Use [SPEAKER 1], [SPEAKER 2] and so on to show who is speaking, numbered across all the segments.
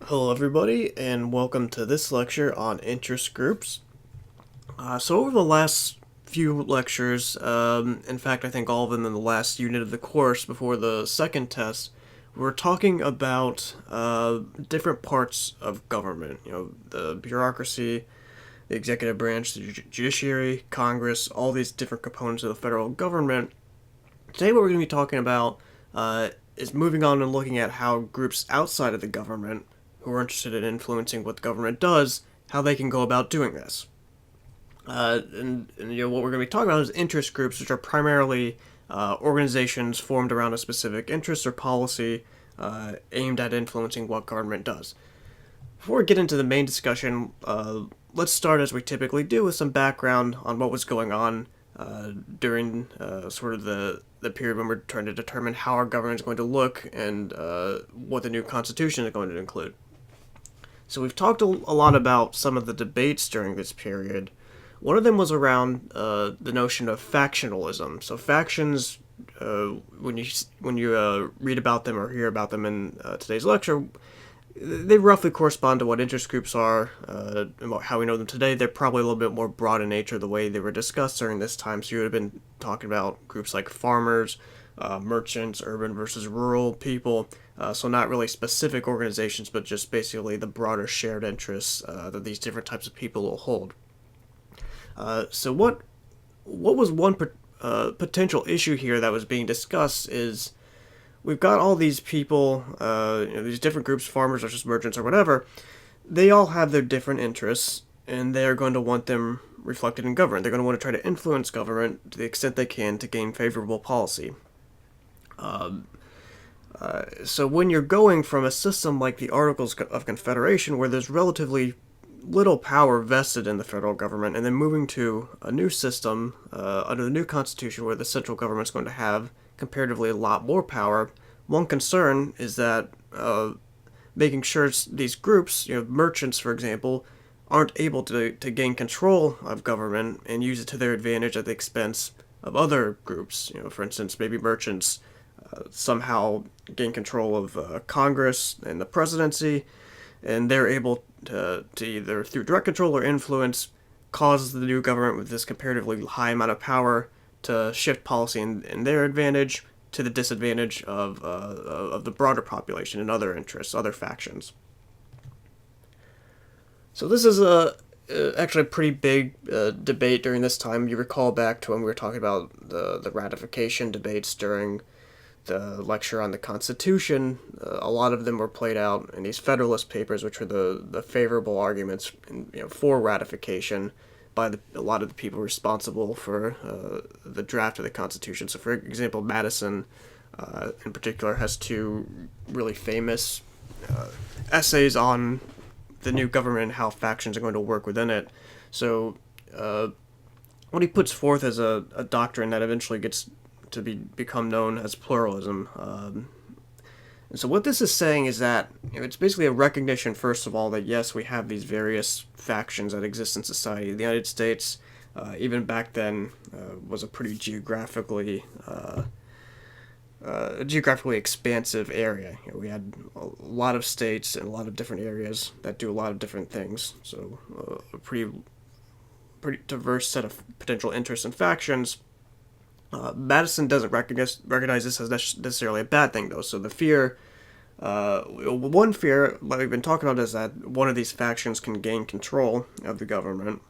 [SPEAKER 1] Hello everybody, and welcome to this lecture on interest groups. So over the last few lectures, in fact I think all of them in the last unit of the course before the second test, we're talking about different parts of government, the bureaucracy, the executive branch, the judiciary, Congress, all these different components of the federal government. Today what we're going to be talking about is moving on and looking at how groups outside of the government who are interested in influencing what the government does, how they can go about doing this. And what we're going to be talking about is interest groups, which are primarily organizations formed around a specific interest or policy aimed at influencing what government does. Before we get into the main discussion, let's start as we typically do with some background on what was going on during sort of the period when we're trying to determine how our government is going to look and what the new constitution is going to include. So we've talked a lot about some of the debates during this period. One of them was around the notion of factionalism. So factions, when you read about them or hear about them in today's lecture, they roughly correspond to what interest groups are, and how we know them today. They're probably a little bit more broad in nature the way they were discussed during this time. So you would have been talking about groups like farmers, merchants, urban versus rural people. So not really specific organizations, but just basically the broader shared interests that these different types of people will hold. So what was one potential issue here that was being discussed is we've got all these people, these different groups, farmers versus merchants or whatever. They all have their different interests, and they are going to want them reflected in government. They're going to want to try to influence government to the extent they can to gain favorable policy. So when you're going from a system like the Articles of Confederation, where there's relatively little power vested in the federal government, and then moving to a new system under the new constitution where the central government's going to have comparatively a lot more power, one concern is that making sure these groups, merchants for example, aren't able to gain control of government and use it to their advantage at the expense of other groups. For instance, maybe merchants somehow gain control of Congress and the presidency, and they're able to either through direct control or influence cause the new government with this comparatively high amount of power to shift policy in their advantage to the disadvantage of the broader population and other interests, other factions. So this is actually a pretty big debate during this time. You recall back to when we were talking about the ratification debates during the lecture on the Constitution. A lot of them were played out in these Federalist Papers, which were the favorable arguments for ratification by a lot of the people responsible for the draft of the Constitution. So, for example, Madison, in particular, has two really famous essays on the new government and how factions are going to work within it. So, what he puts forth as a doctrine that eventually gets to become known as pluralism. And so what this is saying is that it's basically a recognition, first of all, that yes, we have these various factions that exist in society. The United States, even back then, was a pretty geographically expansive area. We had a lot of states and a lot of different areas that do a lot of different things. So a pretty diverse set of potential interests and factions. Madison doesn't recognize this as necessarily a bad thing, though. So the fear, one fear, like we've been talking about, is that one of these factions can gain control of the government.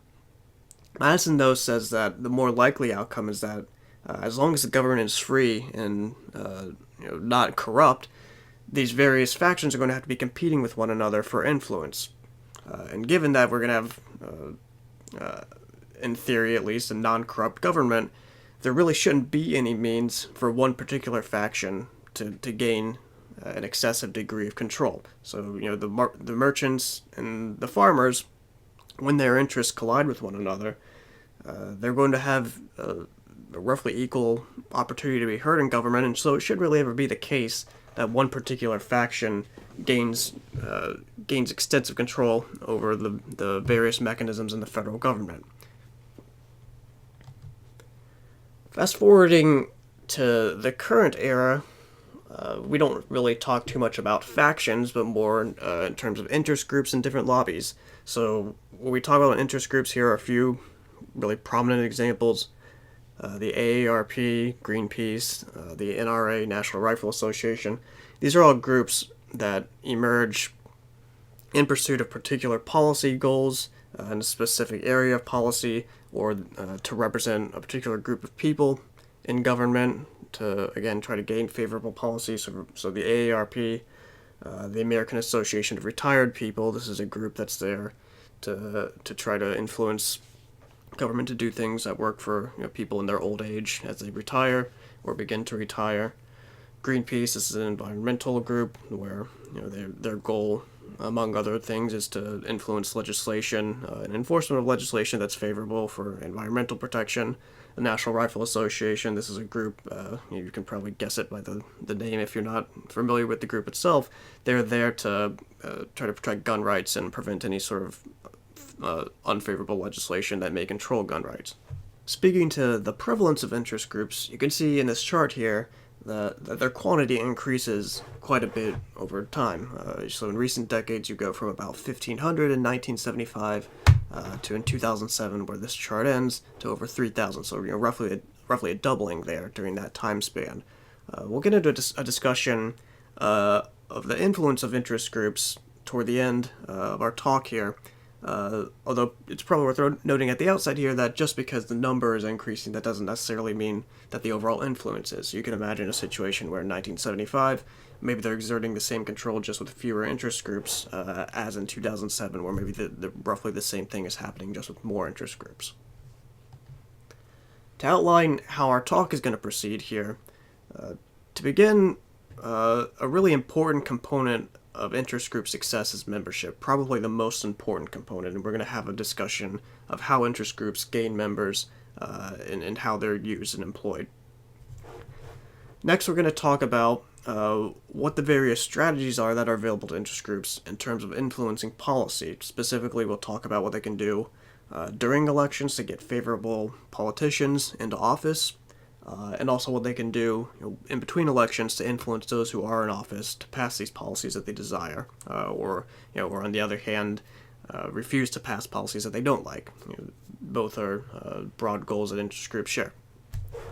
[SPEAKER 1] Madison, though, says that the more likely outcome is that as long as the government is free and not corrupt, these various factions are going to have to be competing with one another for influence. And given that we're going to have, in theory at least, a non-corrupt government, there really shouldn't be any means for one particular faction to gain an excessive degree of control. So, the merchants and the farmers, when their interests collide with one another, they're going to have a roughly equal opportunity to be heard in government, and so it should really ever be the case that one particular faction gains extensive control over the various mechanisms in the federal government. Fast forwarding to the current era, We don't really talk too much about factions, but more in terms of interest groups and different lobbies. So when we talk about interest groups, here are a few really prominent examples. The AARP, Greenpeace, the NRA, National Rifle Association. These are all groups that emerge in pursuit of particular policy goals in a specific area of policy, or to represent a particular group of people in government to, again, try to gain favorable policies. So the AARP, the American Association of Retired People, this is a group that's there to try to influence government to do things that work for people in their old age as they retire or begin to retire. Greenpeace, this is an environmental group where their goal, among other things, is to influence legislation and enforcement of legislation that's favorable for environmental protection. The National Rifle Association, this is a group, you can probably guess it by the name if you're not familiar with the group itself. They're there to try to protect gun rights and prevent any sort of unfavorable legislation that may control gun rights. Speaking to the prevalence of interest groups, you can see in this chart here that their quantity increases quite a bit over time. So in recent decades, you go from about 1,500 in 1975 to in 2007, where this chart ends, to over 3,000. So roughly a doubling there during that time span. We'll get into a discussion of the influence of interest groups toward the end of our talk here. Although it's probably worth noting at the outset here that just because the number is increasing, that doesn't necessarily mean that the overall influence is. You can imagine a situation where in 1975, maybe they're exerting the same control just with fewer interest groups as in 2007, where maybe roughly the same thing is happening just with more interest groups. To outline how our talk is going to proceed here, to begin, a really important component of interest group success is membership, probably the most important component, and we're going to have a discussion of how interest groups gain members and how they're used and employed. Next, we're going to talk about what the various strategies are that are available to interest groups in terms of influencing policy. Specifically, we'll talk about what they can do during elections to get favorable politicians into office, and also what they can do in between elections to influence those who are in office to pass these policies that they desire, or on the other hand, refuse to pass policies that they don't like. Both are broad goals that interest groups share.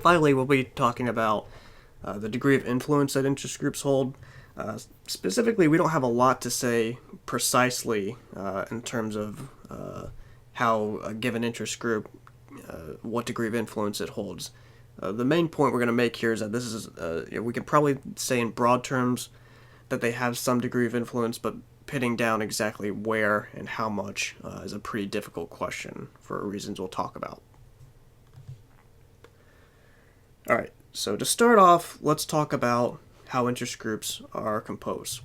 [SPEAKER 1] Finally, we'll be talking about the degree of influence that interest groups hold. Specifically, we don't have a lot to say precisely in terms of how a given interest group, what degree of influence it holds. The main point we're going to make here is that this is, we can probably say in broad terms that they have some degree of influence, but pinning down exactly where and how much is a pretty difficult question for reasons we'll talk about. Alright, so to start off, let's talk about how interest groups are composed.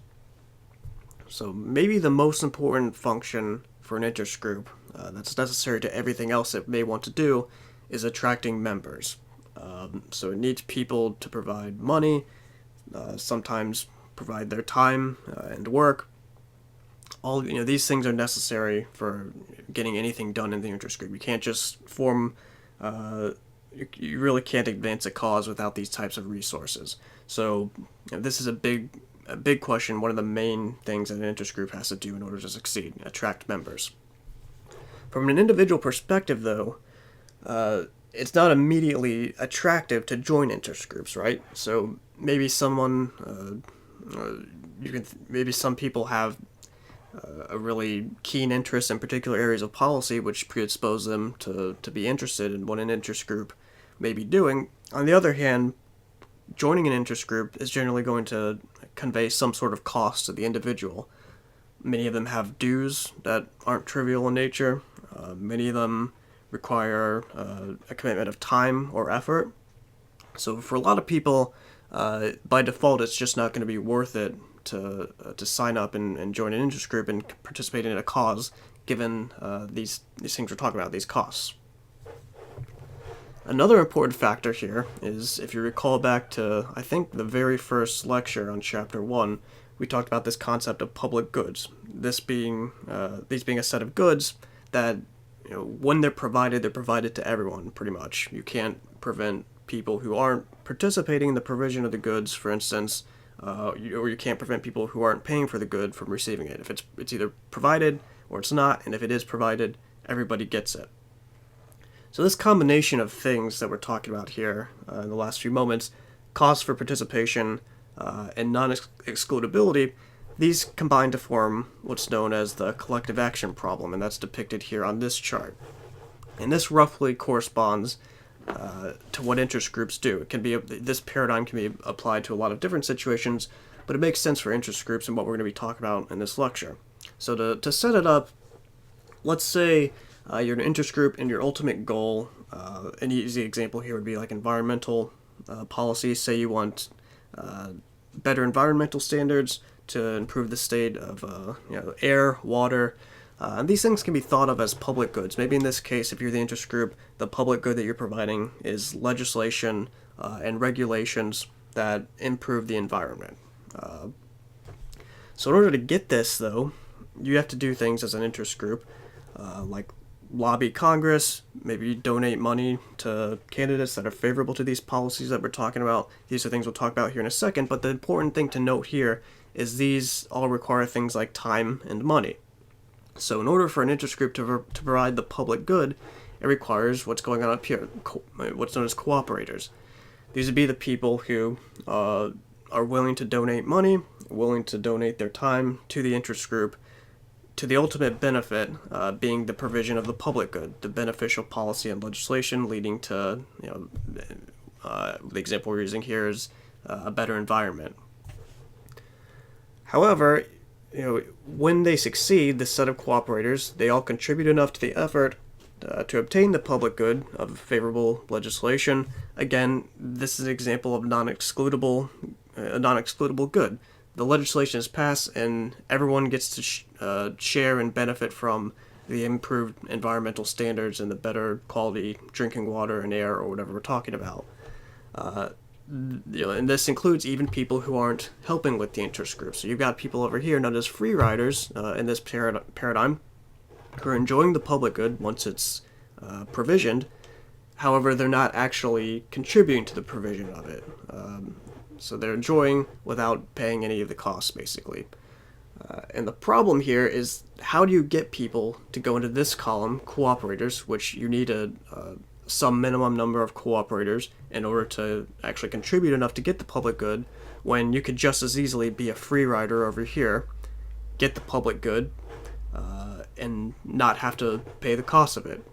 [SPEAKER 1] So maybe the most important function for an interest group that's necessary to everything else it may want to do is attracting members. So it needs people to provide money, sometimes provide their time and work. All these things are necessary for getting anything done in the interest group. You can't just form. You really can't advance a cause without these types of resources. So this is a big question. One of the main things that an interest group has to do in order to succeed: attract members. From an individual perspective, though, it's not immediately attractive to join interest groups, right? So maybe someone, maybe some people have a really keen interest in particular areas of policy, which predispose them to be interested in what an interest group may be doing. On the other hand, joining an interest group is generally going to convey some sort of cost to the individual. Many of them have dues that aren't trivial in nature. Many of them require a commitment of time or effort. So for a lot of people, by default, it's just not going to be worth it to sign up and join an interest group and participate in a cause, given these things we're talking about, these costs. Another important factor here is, if you recall back to, I think, the very first lecture on Chapter 1, we talked about this concept of public goods. These being a set of goods that, when they're provided to everyone, pretty much. You can't prevent people who aren't participating in the provision of the goods, for instance, or you can't prevent people who aren't paying for the good from receiving it. If it's either provided or it's not, and if it is provided, everybody gets it. So this combination of things that we're talking about here in the last few moments, cost for participation and non-excludability, these combine to form what's known as the collective action problem, and that's depicted here on this chart. And this roughly corresponds to what interest groups do. This paradigm can be applied to a lot of different situations, but it makes sense for interest groups and what we're going to be talking about in this lecture. So to set it up, let's say you're an interest group and your ultimate goal, an easy example here would be like environmental policy. Say you want better environmental standards to improve the state of air, water, and these things can be thought of as public goods. Maybe in this case, if you're the interest group, the public good that you're providing is legislation and regulations that improve the environment. So in order to get this, though, you have to do things as an interest group, like lobby Congress, maybe donate money to candidates that are favorable to these policies that we're talking about. These are things we'll talk about here in a second, but the important thing to note here is these all require things like time and money. So in order for an interest group to provide the public good, it requires what's going on up here, what's known as cooperators. These would be the people who are willing to donate money, willing to donate their time to the interest group, to the ultimate benefit being the provision of the public good, the beneficial policy and legislation leading to, the example we're using here is a better environment. However, when they succeed, this set of cooperators, they all contribute enough to the effort to obtain the public good of favorable legislation. Again, this is an example of non-excludable good. The legislation is passed, and everyone gets to share and benefit from the improved environmental standards and the better quality drinking water and air, or whatever we're talking about. And this includes even people who aren't helping with the interest group. So you've got people over here known as free riders in this paradigm who are enjoying the public good once it's provisioned. However, they're not actually contributing to the provision of it. So they're enjoying without paying any of the costs, basically. And the problem here is, how do you get people to go into this column, cooperators, which you need some minimum number of cooperators in order to actually contribute enough to get the public good, when you could just as easily be a free rider over here, get the public good, and not have to pay the cost of it.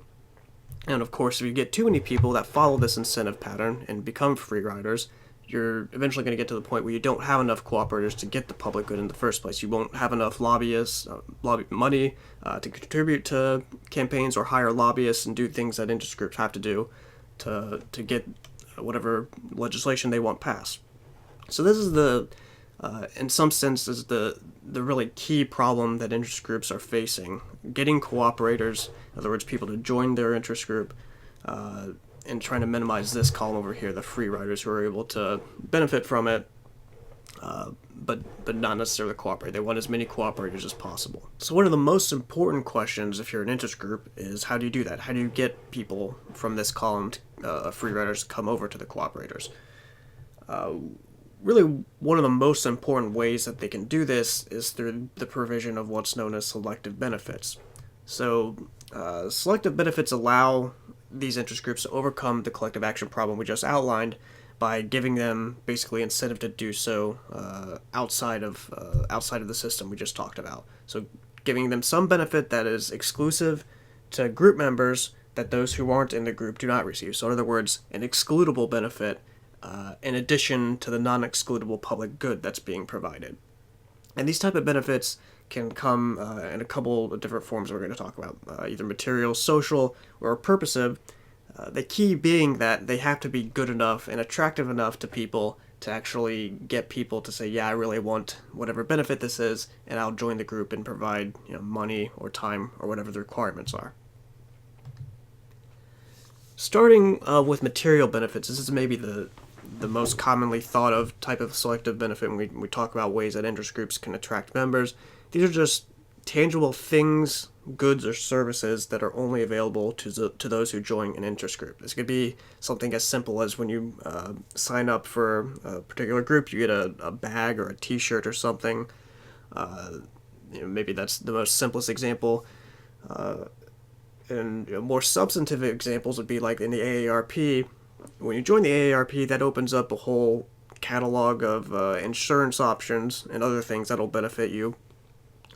[SPEAKER 1] And of course, if you get too many people that follow this incentive pattern and become free riders, you're eventually going to get to the point where you don't have enough cooperators to get the public good in the first place. You won't have enough lobbyists, money to contribute to campaigns or hire lobbyists and do things that interest groups have to do to get whatever legislation they want passed. So this is in some sense, is the really key problem that interest groups are facing. Getting cooperators, in other words, people to join their interest group, and trying to minimize this column over here, the free riders who are able to benefit from it, but not necessarily cooperate. They want as many cooperators as possible. So one of the most important questions if you're an interest group is, how do you do that? How do you get people from this column, free riders, to come over to the cooperators? Really, one of the most important ways that they can do this is through the provision of what's known as selective benefits. So selective benefits allow these interest groups to overcome the collective action problem we just outlined by giving them basically incentive to do so outside of the system we just talked about. So giving them some benefit that is exclusive to group members that those who aren't in the group do not receive. So in other words, an excludable benefit in addition to the non-excludable public good that's being provided. And these type of benefits can come in a couple of different forms we're going to talk about, either material, social, or purposive. The key being that they have to be good enough and attractive enough to people to actually get people to say, yeah, I really want whatever benefit this is, and I'll join the group and provide money or time or whatever the requirements are. Starting with material benefits, this is maybe the most commonly thought of type of selective benefit when we talk about ways that interest groups can attract members. These are just tangible things goods or services that are only available to those who join an interest group. This could be something as simple as when you sign up for a particular group, you get a bag or a t-shirt or something. Maybe that's the most simplest example. And more substantive examples would be like in the AARP. When you join the AARP, that opens up a whole catalog of insurance options and other things that'll benefit you.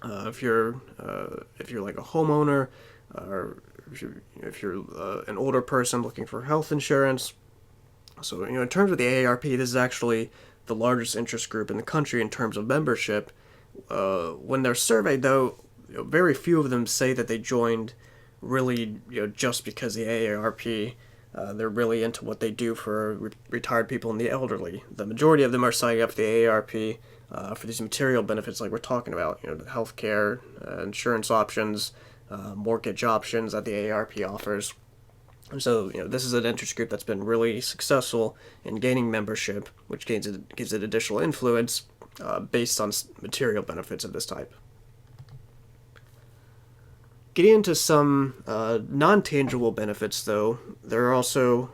[SPEAKER 1] If you're like a homeowner, or if you're an older person looking for health insurance. So in terms of the AARP, this is actually the largest interest group in the country in terms of membership. When they're surveyed, though, very few of them say that they joined really just because the AARP. They're really into what they do for retired people and the elderly. The majority of them are signing up for the AARP for these material benefits like we're talking about, the healthcare, insurance options, mortgage options that the AARP offers. And so, this is an interest group that's been really successful in gaining membership, which gives it additional influence based on material benefits of this type. Getting into some non-tangible benefits, though, there are also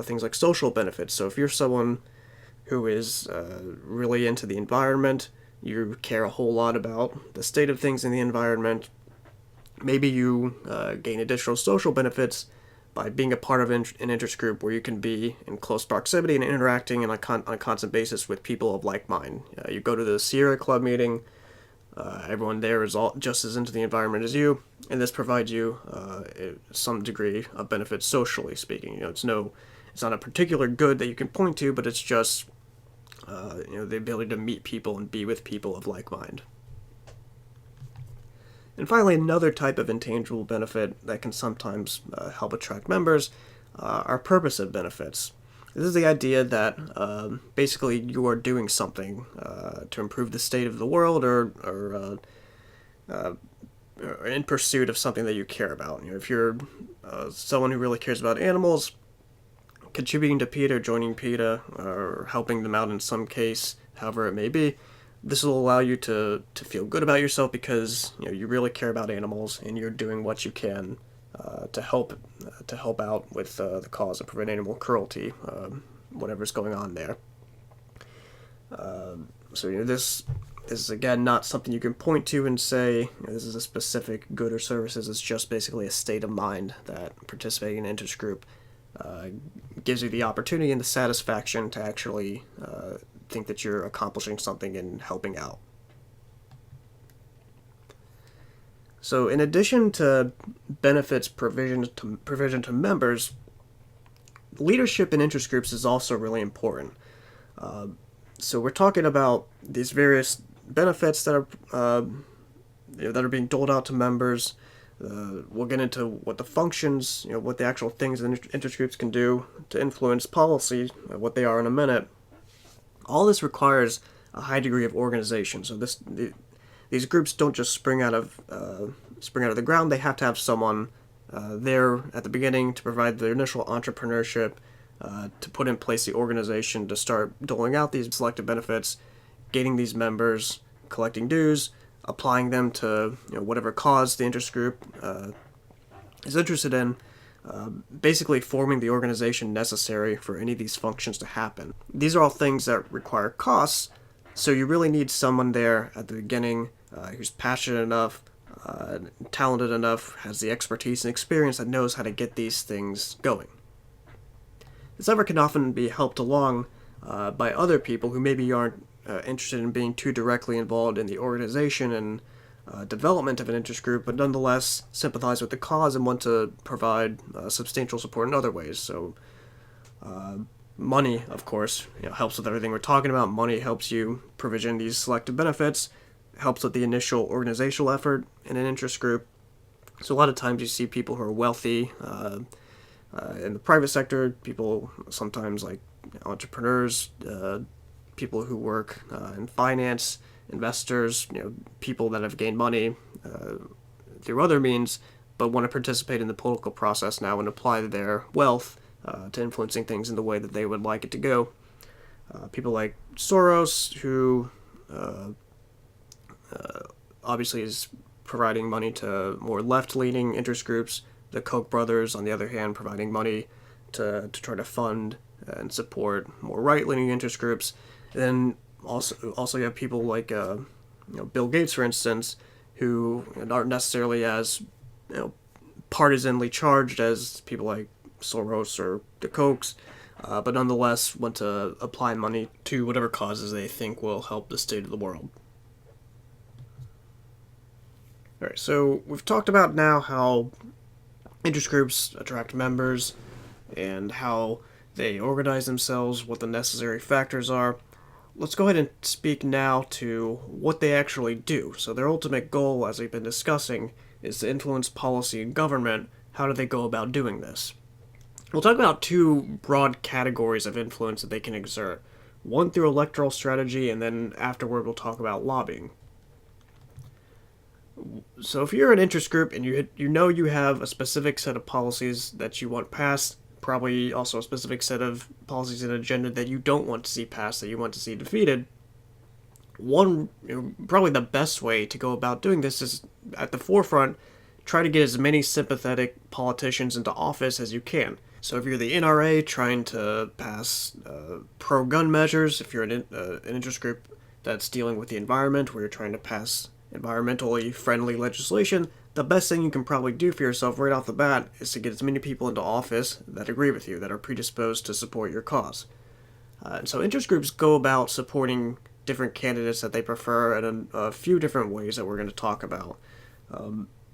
[SPEAKER 1] things like social benefits. So if you're someone who is really into the environment, you care a whole lot about the state of things in the environment, maybe you gain additional social benefits by being a part of an interest group where you can be in close proximity and interacting on a constant basis with people of like mind. You go to the Sierra Club meeting, everyone there is just as into the environment as you, and this provides you some degree of benefit socially speaking. It's not a particular good that you can point to, but it's just the ability to meet people and be with people of like mind. And finally, another type of intangible benefit that can sometimes help attract members are purposive benefits. This is the idea that basically you are doing something to improve the state of the world or in pursuit of something that you care about. If you're someone who really cares about animals, contributing to PETA, joining PETA, or helping them out in some case, however it may be, this will allow you to feel good about yourself because you really care about animals and you're doing what you can to help out with the cause of prevent animal cruelty, whatever's going on there. So this is again not something you can point to and say this is a specific good or services. It's just basically a state of mind that participating in an interest group gives you the opportunity and the satisfaction to actually think that you're accomplishing something and helping out. So in addition to benefits provision to members, leadership in interest groups is also really important. So we're talking about these various benefits that are being doled out to members. We'll get into what the functions, what the actual things that interest groups can do to influence policy, what they are in a minute. All this requires a high degree of organization. So these groups don't just spring out of the ground. They have to have someone there at the beginning to provide the initial entrepreneurship, to put in place the organization to start doling out these selected benefits, gaining these members, collecting dues, applying them to whatever cause the interest group is interested in, basically forming the organization necessary for any of these functions to happen. These are all things that require costs, so you really need someone there at the beginning who's passionate enough, talented enough, has the expertise and experience that knows how to get these things going. This effort can often be helped along by other people who maybe aren't interested in being too directly involved in the organization and development of an interest group, but nonetheless sympathize with the cause and want to provide substantial support in other ways. So money, of course, helps with everything we're talking about. Money helps you provision these selective benefits, helps with the initial organizational effort in an interest group. So a lot of times you see people who are wealthy in the private sector, people sometimes like entrepreneurs, people who work in finance, investors, people that have gained money through other means, but want to participate in the political process now and apply their wealth to influencing things in the way that they would like it to go. People like Soros, who obviously is providing money to more left-leaning interest groups. The Koch brothers, on the other hand, providing money to try to fund and support more right-leaning interest groups. And then also you have people like Bill Gates, for instance, who aren't necessarily as partisanly charged as people like Soros or the Kochs, but nonetheless want to apply money to whatever causes they think will help the state of the world. Alright, so we've talked about now how interest groups attract members and how they organize themselves, what the necessary factors are. Let's go ahead and speak now to what they actually do. So their ultimate goal, as we've been discussing, is to influence policy and government. How do they go about doing this? We'll talk about two broad categories of influence that they can exert. One through electoral strategy, and then afterward we'll talk about lobbying. So if you're an interest group and you know you have a specific set of policies that you want passed, probably also a specific set of policies and agenda that you don't want to see passed, that you want to see defeated, probably the best way to go about doing this is at the forefront, try to get as many sympathetic politicians into office as you can. So if you're the NRA trying to pass pro-gun measures, if you're an interest group that's dealing with the environment, where you're trying to pass environmentally friendly legislation, the best thing you can probably do for yourself right off the bat is to get as many people into office that agree with you, that are predisposed to support your cause. And so interest groups go about supporting different candidates that they prefer in a few different ways that we're going to talk about.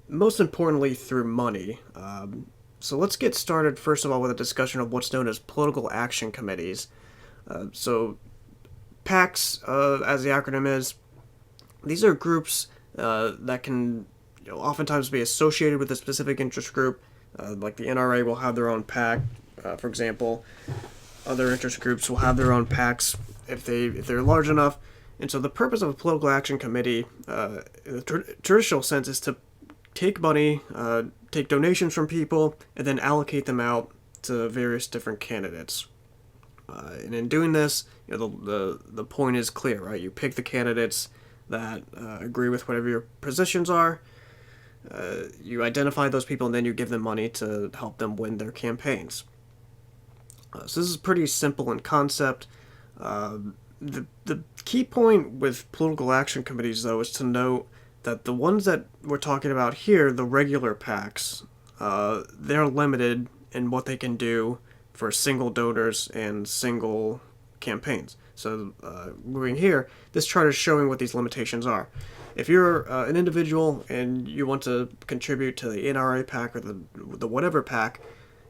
[SPEAKER 1] Most importantly, through money. So let's get started first of all with a discussion of what's known as political action committees. So PACs, as the acronym is, these are groups that can oftentimes be associated with a specific interest group. Like the NRA will have their own PAC, for example. Other interest groups will have their own PACs if they're large enough. And so the purpose of a political action committee, in the traditional sense, is to take money, take donations from people, and then allocate them out to various different candidates. And in doing this, the point is clear, right? You pick the candidates that agree with whatever your positions are. You identify those people, and then you give them money to help them win their campaigns. So this is pretty simple in concept. The key point with political action committees, though, is to note that the ones that we're talking about here, the regular PACs, they're limited in what they can do for single donors and single campaigns. So moving here, this chart is showing what these limitations are. If you're an individual and you want to contribute to the NRA PAC or the whatever PAC,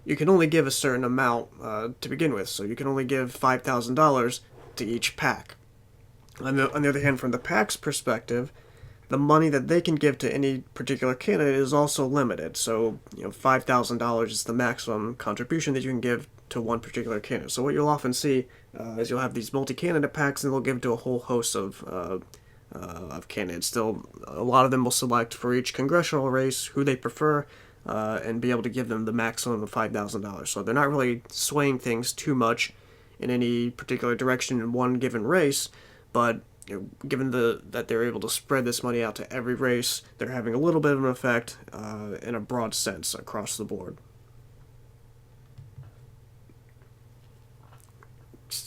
[SPEAKER 1] you can only give a certain amount to begin with. So you can only give $5,000 to each PAC. On the other hand, from the PAC's perspective, the money that they can give to any particular candidate is also limited. So, $5,000 is the maximum contribution that you can give to one particular candidate. So what you'll often see is you'll have these multi-candidate PACs, and they'll give to a whole host of candidates. Still, a lot of them will select for each congressional race who they prefer, and be able to give them the maximum of $5,000. So they're not really swaying things too much in any particular direction in one given race, but given that they're able to spread this money out to every race, they're having a little bit of an effect in a broad sense across the board.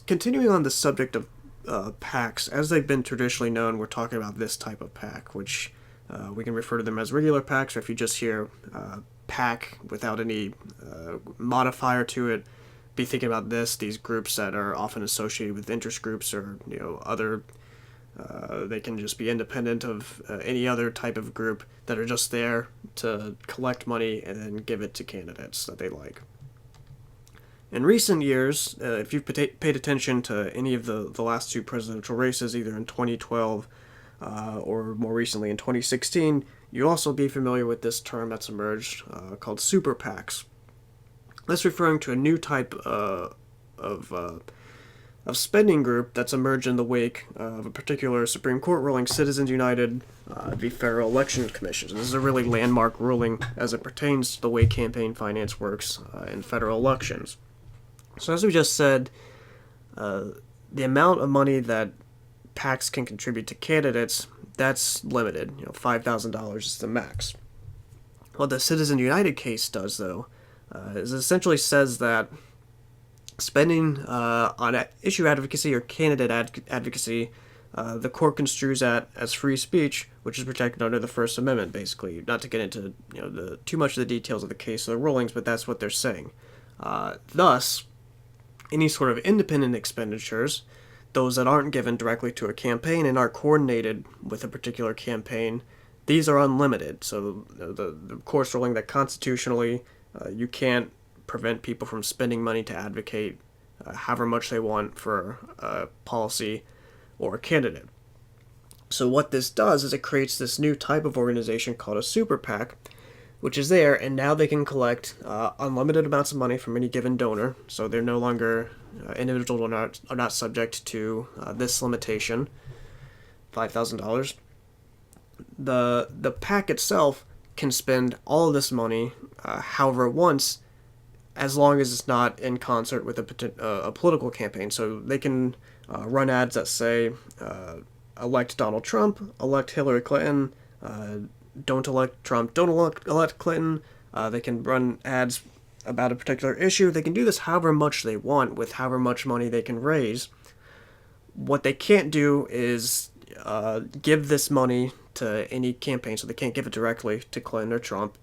[SPEAKER 1] Continuing on the subject of PACs, as they've been traditionally known, we're talking about this type of PAC, which we can refer to them as regular PACs, or if you just hear PAC without any modifier to it, be thinking about these groups that are often associated with interest groups or other. They can just be independent of any other type of group that are just there to collect money and then give it to candidates that they like. In recent years, if you've paid attention to any of the last two presidential races, either in 2012 or more recently in 2016, you'll also be familiar with this term that's emerged called super PACs. This referring to a new type of spending group that's emerged in the wake of a particular Supreme Court ruling, Citizens United v. Federal Election Commission. This is a really landmark ruling as it pertains to the way campaign finance works in federal elections. So as we just said, the amount of money that PACs can contribute to candidates that's limited. $5,000 is the max. What the Citizen United case does, though, is essentially says that spending on issue advocacy or candidate advocacy, the court construes that as free speech, which is protected under the First Amendment. Basically, not to get into too much of the details of the case or the rulings, but that's what they're saying. Thus, any sort of independent expenditures, those that aren't given directly to a campaign and aren't coordinated with a particular campaign, these are unlimited. So the court's ruling that constitutionally you can't prevent people from spending money to advocate however much they want for a policy or a candidate. So what this does is it creates this new type of organization called a super PAC, which is there, and now they can collect unlimited amounts of money from any given donor. So they're no longer individuals are not subject to this limitation, $5,000. The PAC itself can spend all of this money however it wants, as long as it's not in concert with a political campaign. So they can run ads that say, elect Donald Trump, elect Hillary Clinton, don't elect Trump, don't elect Clinton. They can run ads about a particular issue. They can do this however much they want with however much money they can raise. What they can't do is give this money to any campaign, so they can't give it directly to Clinton or Trump.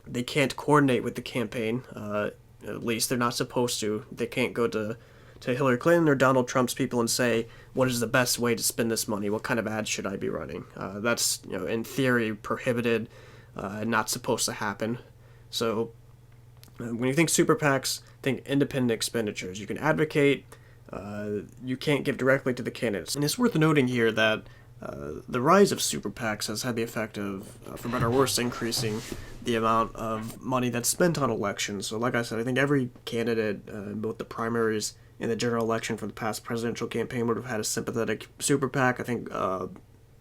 [SPEAKER 1] They can't coordinate with the campaign, at least they're not supposed to. They can't go to Hillary Clinton or Donald Trump's people and say, what is the best way to spend this money? What kind of ads should I be running? That's, in theory, prohibited, not supposed to happen. So when you think super PACs, think independent expenditures. You can advocate, you can't give directly to the candidates. And it's worth noting here that the rise of super PACs has had the effect of, for better or worse, increasing the amount of money that's spent on elections. So like I said, I think every candidate in both the primaries and the general election for the past presidential campaign would have had a sympathetic super PAC. I think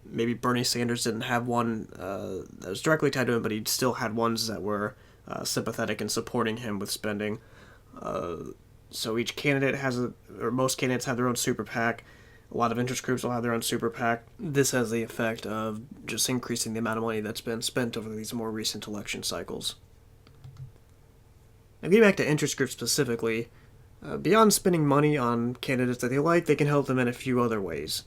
[SPEAKER 1] maybe Bernie Sanders didn't have one that was directly tied to him, but he still had ones that were sympathetic and supporting him with spending. So each candidate or most candidates have their own super PAC. A lot of interest groups will have their own super PAC. This has the effect of just increasing the amount of money that's been spent over these more recent election cycles. Now, getting back to interest groups specifically, beyond spending money on candidates that they like, they can help them in a few other ways.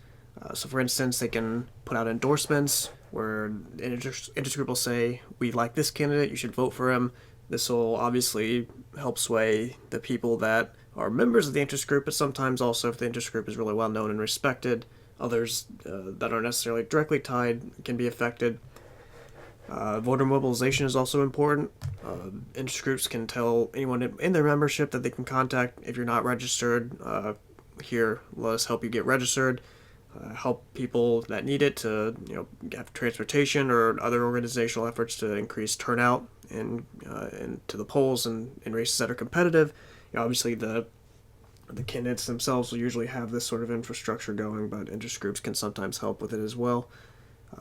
[SPEAKER 1] So, for instance, they can put out endorsements where an interest group will say, we like this candidate, you should vote for him. This will obviously help sway the people that are members of the interest group, but sometimes also if the interest group is really well known and respected, others that aren't necessarily directly tied can be affected. Voter mobilization is also important. Interest groups can tell anyone in their membership that they can contact if you're not registered. Here, let us help you get registered. Help people that need it to have transportation or other organizational efforts to increase turnout and to the polls and in races that are competitive. Obviously, the candidates themselves will usually have this sort of infrastructure going, but interest groups can sometimes help with it as well.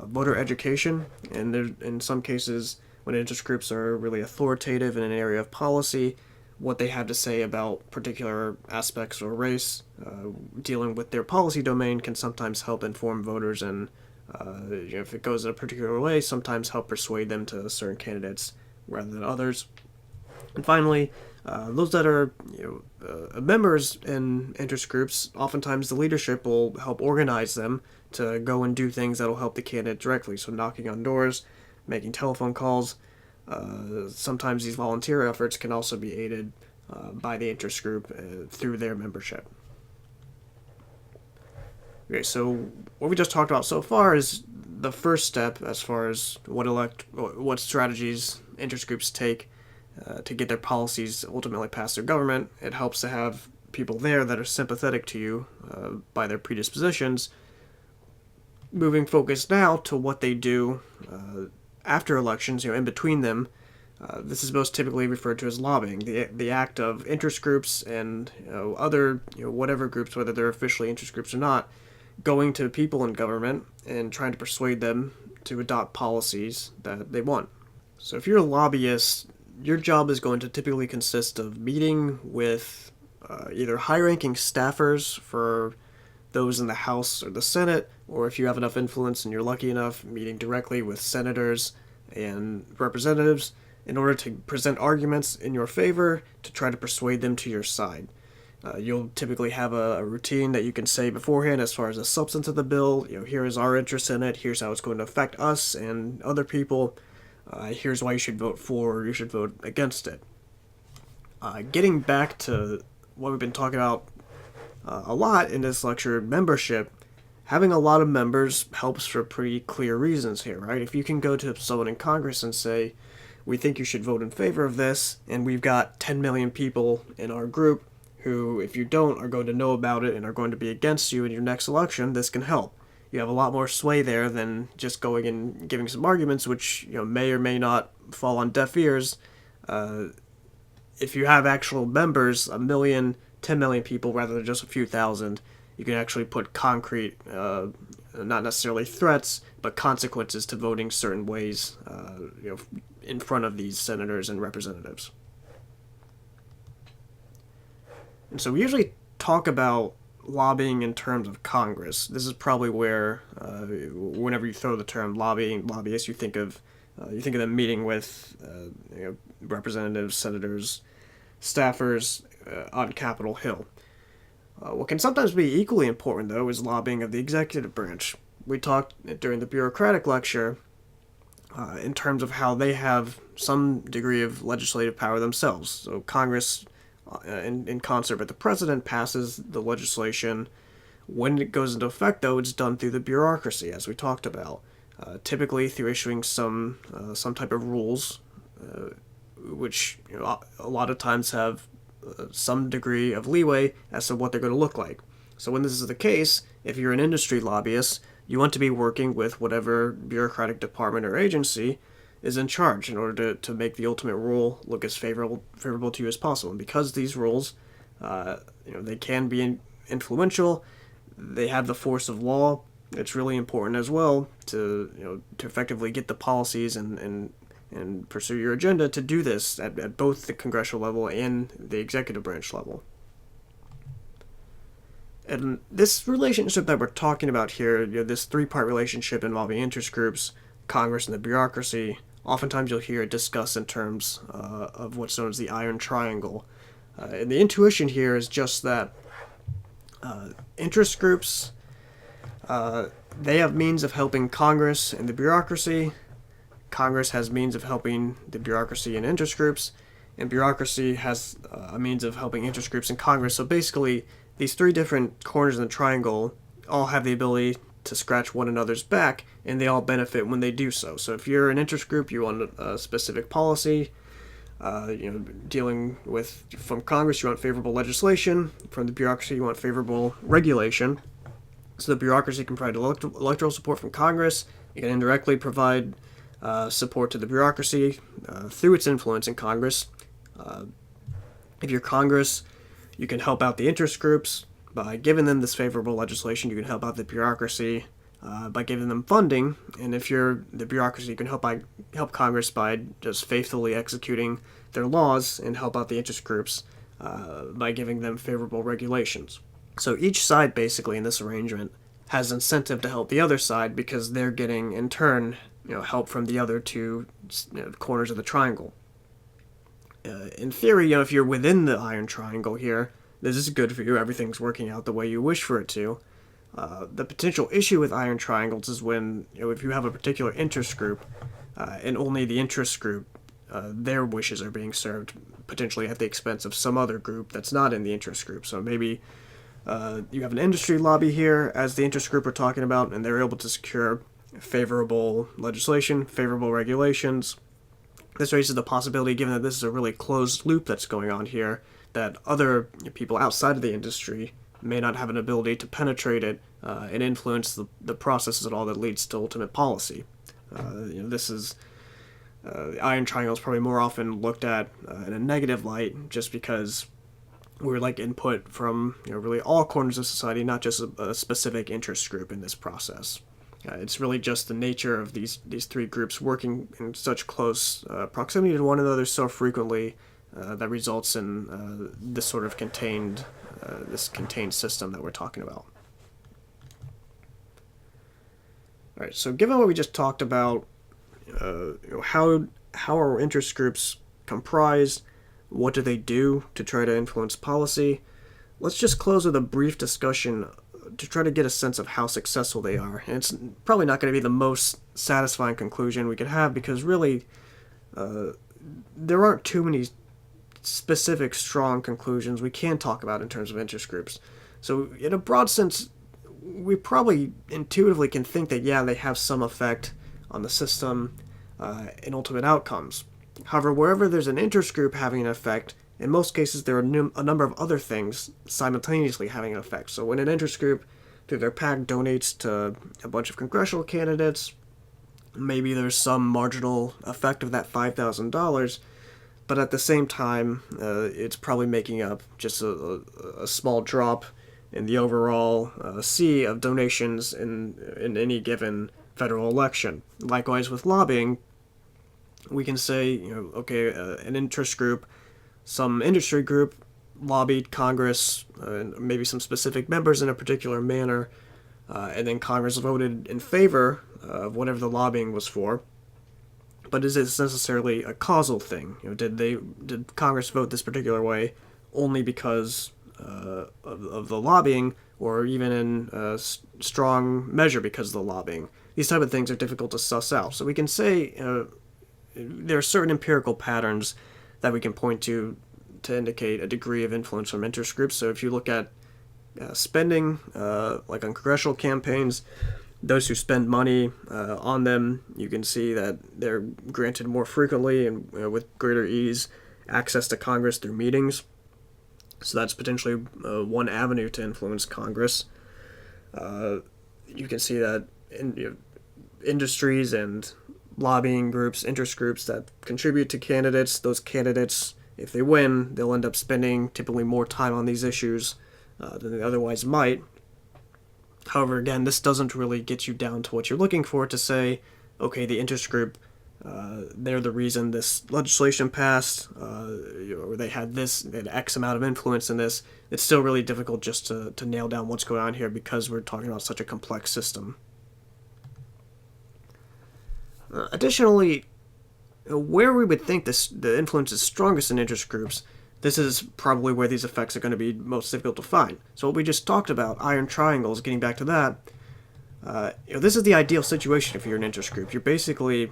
[SPEAKER 1] Voter education, and in some cases, when interest groups are really authoritative in an area of policy, what they have to say about particular aspects or race, dealing with their policy domain can sometimes help inform voters, and if it goes in a particular way, sometimes help persuade them to certain candidates rather than others. And finally, those that are members in interest groups, oftentimes the leadership will help organize them to go and do things that will help the candidate directly. So knocking on doors, making telephone calls. Sometimes these volunteer efforts can also be aided by the interest group through their membership. Okay, so what we just talked about so far is the first step as far as what strategies interest groups take to get their policies ultimately passed through government. It helps to have people there that are sympathetic to you by their predispositions. Moving focus now to what they do after elections, in between them. This is most typically referred to as lobbying, the act of interest groups and other whatever groups, whether they're officially interest groups or not, going to people in government and trying to persuade them to adopt policies that they want. So if you're a lobbyist, your job is going to typically consist of meeting with either high-ranking staffers for those in the House or the Senate, or if you have enough influence and you're lucky enough, meeting directly with senators and representatives in order to present arguments in your favor to try to persuade them to your side. You'll typically have a routine that you can say beforehand as far as the substance of the bill. Here is our interest in it. Here's how it's going to affect us and other people. Here's why you should vote for or you should vote against it. Getting back to what we've been talking about a lot in this lecture, membership, having a lot of members helps for pretty clear reasons here, right? If you can go to someone in Congress and say, we think you should vote in favor of this, and we've got 10 million people in our group who, if you don't, are going to know about it and are going to be against you in your next election, this can help. You have a lot more sway there than just going and giving some arguments, which may or may not fall on deaf ears. If you have actual members, 1 million, 10 million people, rather than just a few thousand, you can actually put concrete, not necessarily threats, but consequences to voting certain ways, in front of these senators and representatives. And so we usually talk about lobbying in terms of Congress. This is probably where, whenever you throw the term lobbyist, you think of them meeting with representatives, senators, staffers on Capitol Hill. What can sometimes be equally important, though, is lobbying of the executive branch. We talked during the bureaucratic lecture in terms of how they have some degree of legislative power themselves. So Congress, in concert with the president, passes the legislation. When it goes into effect, though, it's done through the bureaucracy, as we talked about, typically through issuing some type of rules, which a lot of times have some degree of leeway as to what they're going to look like. So when this is the case, if you're an industry lobbyist, you want to be working with whatever bureaucratic department or agency is in charge in order to make the ultimate rule look as favorable to you as possible. And because these rules, they can be influential, they have the force of law, it's really important as well to effectively get the policies and pursue your agenda to do this at both the congressional level and the executive branch level. And this relationship that we're talking about here, this three-part relationship involving interest groups, Congress, and the bureaucracy, oftentimes you'll hear it discussed in terms of what's known as the Iron Triangle. And the intuition here is just that interest groups, they have means of helping Congress and the bureaucracy. Congress has means of helping the bureaucracy and interest groups, and bureaucracy has a means of helping interest groups and Congress. So basically, these three different corners of the triangle all have the ability to scratch one another's back, and they all benefit when they do so. So if you're an interest group, you want a specific policy, dealing with, from Congress, you want favorable legislation. From the bureaucracy, you want favorable regulation. So the bureaucracy can provide electoral support from Congress. It can indirectly provide support to the bureaucracy through its influence in Congress. If you're Congress, you can help out the interest groups by giving them this favorable legislation. You can help out the bureaucracy by giving them funding. And if you're the bureaucracy, you can help Congress by just faithfully executing their laws and help out the interest groups by giving them favorable regulations. So each side, basically, in this arrangement has incentive to help the other side because they're getting, in turn, help from the other two corners of the triangle. In theory, if you're within the Iron Triangle here, this is good for you. Everything's working out the way you wish for it to. The potential issue with Iron Triangles is when, if you have a particular interest group, and only the interest group, their wishes are being served, potentially at the expense of some other group that's not in the interest group. So maybe you have an industry lobby here, as the interest group we're talking about, and they're able to secure favorable legislation, favorable regulations. This raises the possibility, given that this is a really closed loop that's going on here, that other people outside of the industry may not have an ability to penetrate it and influence the processes at all that leads to ultimate policy. This is the Iron Triangle is probably more often looked at in a negative light, just because we're like input from really all corners of society, not just a specific interest group in this process. It's really just the nature of these three groups working in such close proximity to one another so frequently that results in this sort of contained system that we're talking about. All right, so given what we just talked about, how are interest groups comprised? What do they do to try to influence policy? Let's just close with a brief discussion to try to get a sense of how successful they are. And it's probably not going to be the most satisfying conclusion we could have because really there aren't too many specific strong conclusions we can talk about in terms of interest groups. So in a broad sense, we probably intuitively can think that, yeah, they have some effect on the system and ultimate outcomes. However, wherever there's an interest group having an effect, in most cases there are a number of other things simultaneously having an effect. So when an interest group, through their PAC, donates to a bunch of congressional candidates, maybe there's some marginal effect of that $5,000, but at the same time, it's probably making up just a small drop in the overall sea of donations in any given federal election. Likewise with lobbying, we can say, okay, an interest group, some industry group lobbied Congress, maybe some specific members in a particular manner, and then Congress voted in favor of whatever the lobbying was for. But is this necessarily a causal thing? Did Congress vote this particular way only because of the lobbying, or even in strong measure because of the lobbying? These type of things are difficult to suss out. So we can say there are certain empirical patterns that we can point to indicate a degree of influence from interest groups. So if you look at spending, like on congressional campaigns, those who spend money on them, you can see that they're granted more frequently and with greater ease access to Congress through meetings. So that's potentially one avenue to influence Congress. You can see that industries and lobbying groups, interest groups that contribute to candidates, those candidates, if they win, they'll end up spending typically more time on these issues than they otherwise might. However, again, this doesn't really get you down to what you're looking for to say, okay, the interest group, they're the reason this legislation passed, or they had X amount of influence in this. It's still really difficult just to nail down what's going on here because we're talking about such a complex system. Additionally, where we would think the influence is strongest in interest groups, this is probably where these effects are going to be most difficult to find. So what we just talked about, iron triangles, getting back to that, this is the ideal situation if you're an interest group. You're basically,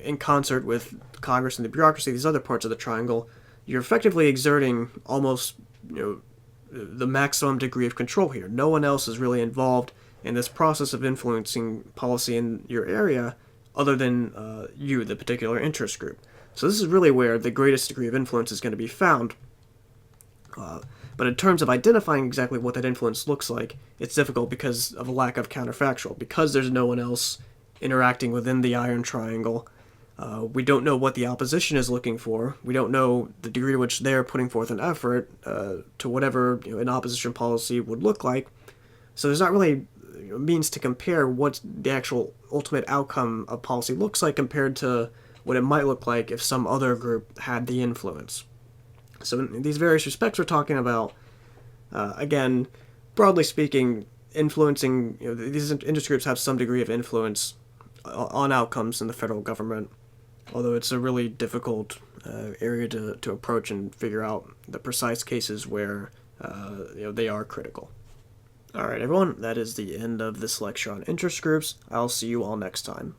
[SPEAKER 1] in concert with Congress and the bureaucracy, these other parts of the triangle, you're effectively exerting almost, the maximum degree of control here. No one else is really involved in this process of influencing policy in your area other than you, the particular interest group. So this is really where the greatest degree of influence is going to be found. But in terms of identifying exactly what that influence looks like, it's difficult because of a lack of counterfactual. Because there's no one else interacting within the iron triangle, we don't know what the opposition is looking for. We don't know the degree to which they're putting forth an effort to whatever an opposition policy would look like. So there's not really a means to compare what the actual ultimate outcome of policy looks like compared to what it might look like if some other group had the influence. So in these various respects we're talking about, again, broadly speaking, influencing, these industry groups have some degree of influence on outcomes in the federal government, although it's a really difficult area to approach and figure out the precise cases where they are critical. Alright everyone, that is the end of this lecture on interest groups. I'll see you all next time.